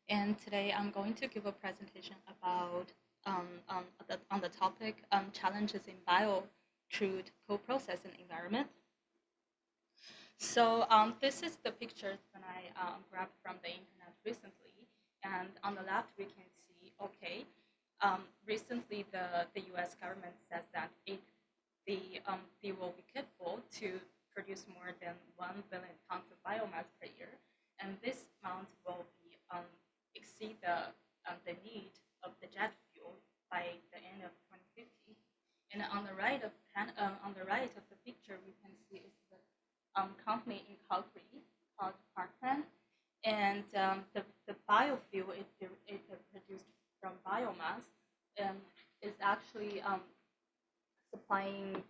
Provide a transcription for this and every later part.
and today I'm going to give a presentation about on the topic challenges in bio-crude co-processing environment. So this is the picture that I grabbed from the internet recently, and on the left we can see, okay, recently the U.S. government says that they will be capable to produce more than 1 billion tons of biomass per year, and this amount will be exceed the need of the jet fuel by the end of 2050. And on the right of the picture, we can see is the company in Calgary called Parkland, and the biofuel it produced from biomass um, is actually supplying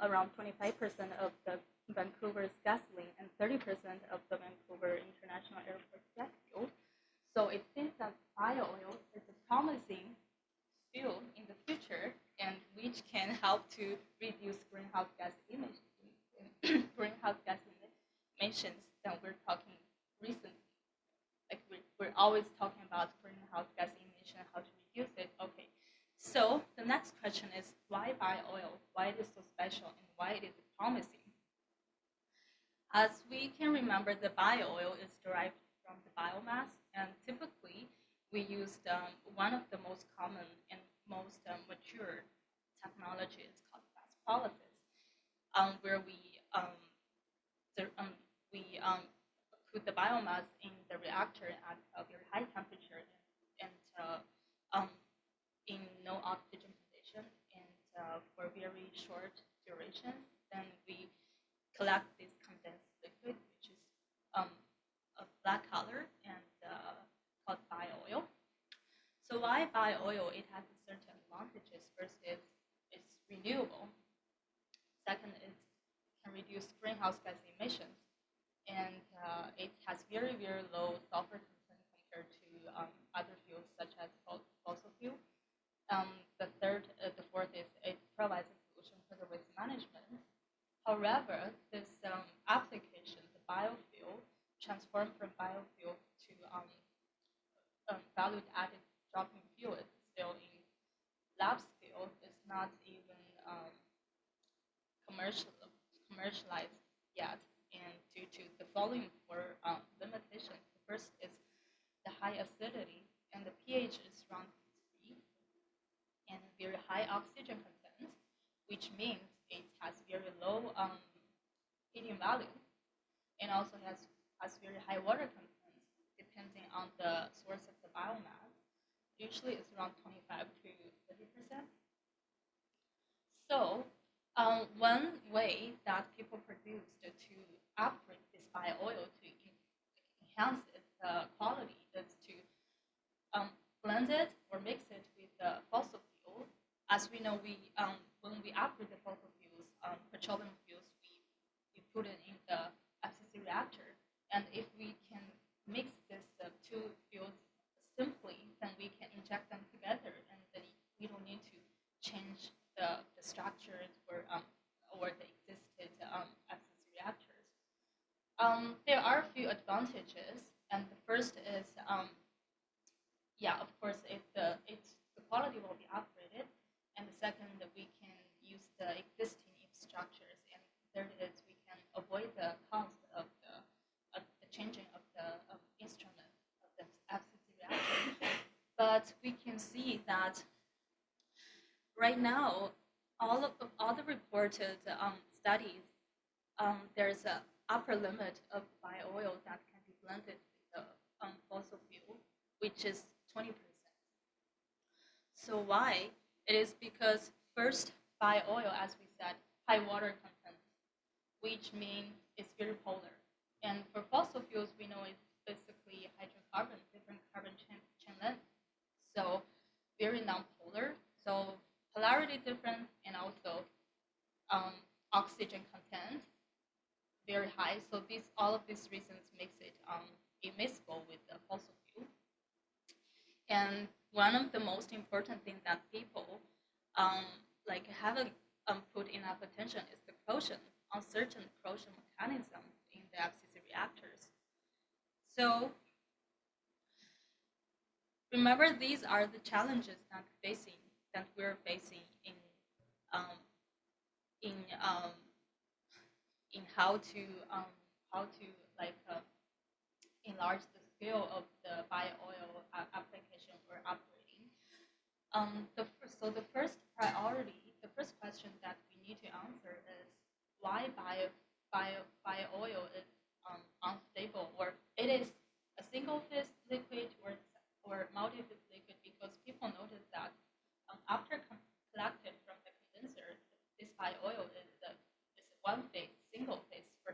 around 25% of the Vancouver's gasoline and 30% of the Vancouver International Airport jet fuel. So it seems that bio oil is a promising fuel in the future, and which can help to reduce greenhouse gas emissions that we're talking recently. Like we're always talking about greenhouse gas emission, how to reduce it. Okay, so the next question is why bio oil? Why it is so special, and why it is promising? As we can remember, the bio oil is derived from the biomass, and typically we used one of the most common and most mature technologies called fast pyrolysis, where the, um, we put the biomass in the reactor at a very high temperature and um, in no oxygen condition and for very short duration. Then we collect this condensed liquid, which is um, a black color and called bio oil. So why bio oil? It has certain advantages. First is it's renewable. Second is it can reduce greenhouse gas emissions, and it has very very low sulfur content compared to other fuels such as fossil fuel. The fourth is it provides a solution for the waste management. However, this application, the biofuel, transformed from biofuel to valued added dropping fuel, is still in lab scale. It's not even commercial, commercialized yet, and due to the following four limitations. The first is the high acidity, and the pH is around 3, and very high oxygen content, which means it has very low heating value, and also has very high water content, depending on the source of the biomass. Usually, it's around 25 to 30%. So, one way that people produced to upgrade this bio oil to enhance its quality is to blend it or mix it with the fossil fuel. As we know, when we upgrade the fossil fuels, petroleum fuels, we put it in the FCC reactor, and if we can mix this two fuels simply, then we can inject them together, and then we don't need to change the structures or the existed FCC reactors. There are a few advantages, and the first is yeah, of course, the quality will be upgraded, and the second that we can use the existing infrastructures, and third is we can avoid the cost of the changing of the instrument of the FCC reactor. But we can see that right now, all the reported studies, there's a upper limit of bio oil that can be blended with the fossil fuel, which is 20%. So why? It is because first, bio oil, as we said, high water content, which means it's very polar. And for fossil fuels, we know it's basically hydrocarbon, different carbon chain length. So very non-polar. So polarity different, and also oxygen content very high. So all of these reasons makes it immiscible with the fossil fuel. And one of the most important things that people um, haven't put enough attention is the corrosion, uncertain corrosion mechanism in the FCC reactors. So remember, these are the challenges that we're facing um, in um, in how to like enlarge the scale of the bio-oil application we're operating. The first question that we need to answer is why bio-oil is unstable, or it is a single phase liquid or multi-phase liquid, because people notice that after collected from the condenser, this bio-oil is one phase, single phase for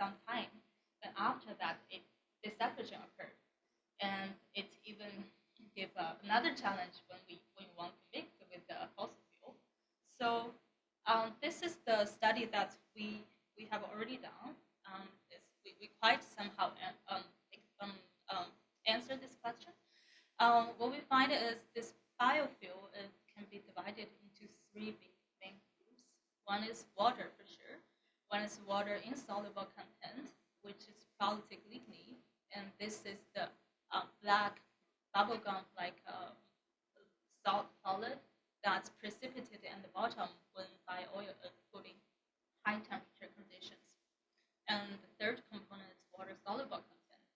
some time. And after that, the separation occurred, and it even give another challenge when we want to mix it with the fossil fuel. So this is the study that we have already done. We quite somehow um, um, answer this question. What we find is this biofuel can be divided into three big main groups. One is water for sure. One is water insoluble content, which is polycyclically, and this is the black bubblegum like salt solid that's precipitated in the bottom when by oil is put in high temperature conditions. And the third component is water soluble content,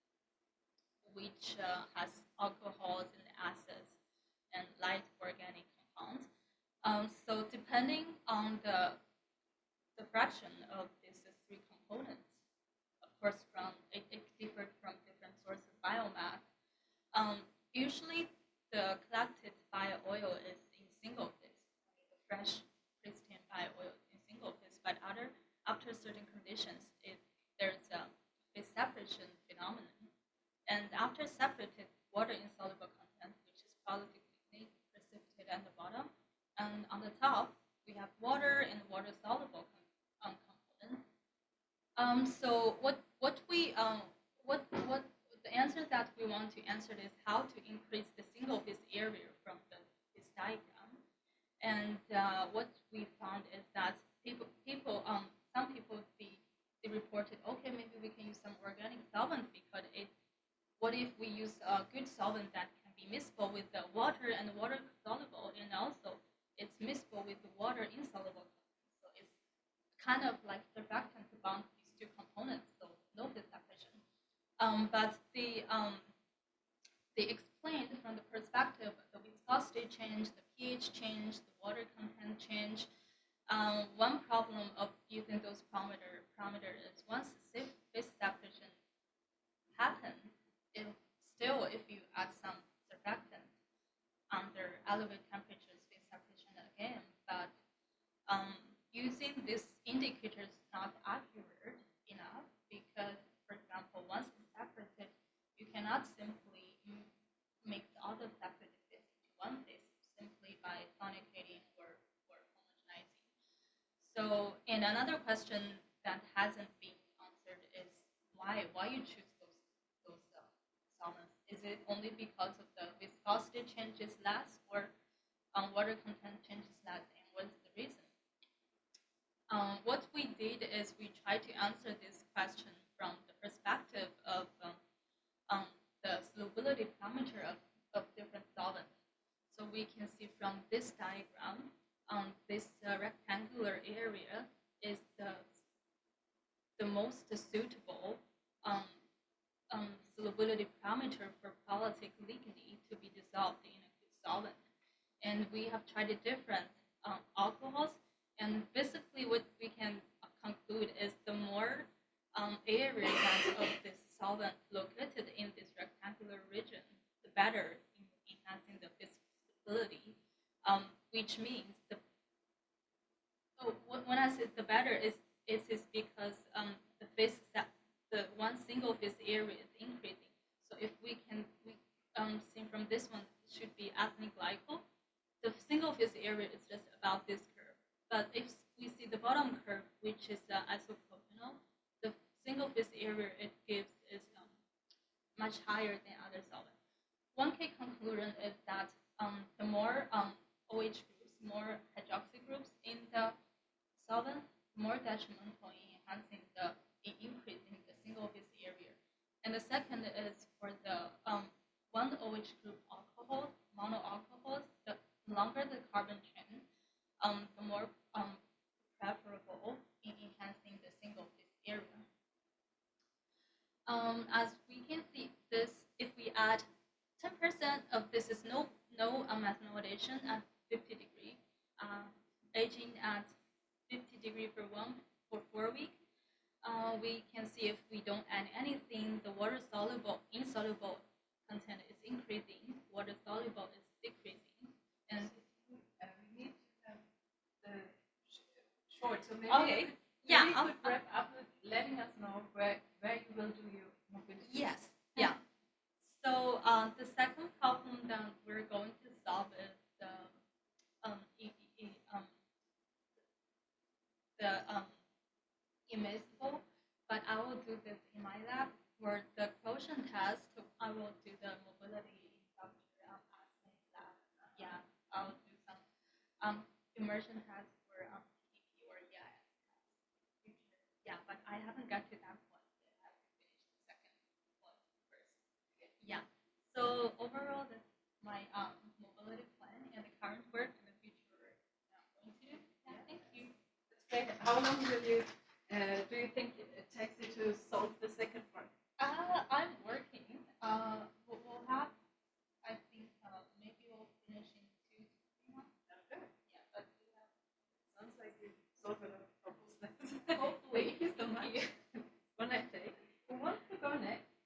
which has alcohols and acids and light organic compounds. So depending on the fraction of these three components, of course, it differed from different sources of biomass. Usually, the collected bio-oil is in single phase. The fresh, pristine bio-oil is in single phase, but after certain conditions, there's a phase separation phenomenon. And after separated water insoluble content, which is polycyclically precipitated at the bottom, and on the top we have water and water soluble component. So what the answer that we want to answer is how to increase the single phase area from this diagram. And what we found is that some people they reported, okay, maybe we can use some organic solvent, because what if we use a good solvent that can be miscible with the water and water soluble, and also it's miscible with the water insoluble. So it's kind of like surfactant to bond these two components, so no phase separation. But they explained from the perspective of the viscosity change, the pH change, the water content change. One problem of using those parameters is once phase separation happens, if you add some surfactant under elevated temperatures, phase separation again. But using this indicator is not accurate enough, because, for example, once it's separated, you cannot simply make the other separated phase into one phase simply by sonicating or homogenizing. So, and another question that hasn't been answered is why you choose those solvents. Is it only because of the viscosity changes less, or water content changes less, and what's the reason? What we did is we tried to answer this question from the perspective of the solubility parameter of different solvents. So we can see from this diagram, this rectangular area is the most suitable solubility parameter for polycyclicity to be dissolved in a good solvent. And we have tried different alcohols, and basically what we can conclude is the more area of this solvent located in this rectangular region, the better in enhancing the viscosity, which means when I say the better, it is because the one single phase area is increasing. So if we see from this one, it should be ethylene glycol. The single phase area is just about this curve. But if we see the bottom curve, which is isopropanol, the single phase area it gives is much higher than other solvents. One key conclusion is that the more OH groups, more hydroxy groups in the solvent, more detrimental in enhancing increasing the single phase area. And the second is for the one OH OH group alcohols, mono alcohols, the longer the carbon chain, the more preferable in enhancing the single phase area. As we can see, this if we add 10% of this is no methylation at 50 degree, aging at 50 degree for 4 weeks. We can see if we don't add anything, the water soluble, insoluble content is increasing, water soluble is decreasing, and we need to have the short. So maybe okay, you could wrap up with letting us know where you will do your mobility. Yes, yeah. So the second problem that we're going to solve is the immiscible, but I will do this in my lab. For the quotient test, I will do the mobility structure assay lab. Yeah, I'll do some immersion tests for PDP or EIS tests. Yeah, but I haven't got to that point yet. I have to finish the second one first. Yeah. So overall, that's my mobility plan and the current work and the future I'm going to do. Yeah, thank you. That's great. How long will you? Do you think it takes you to solve the second part? I'm working.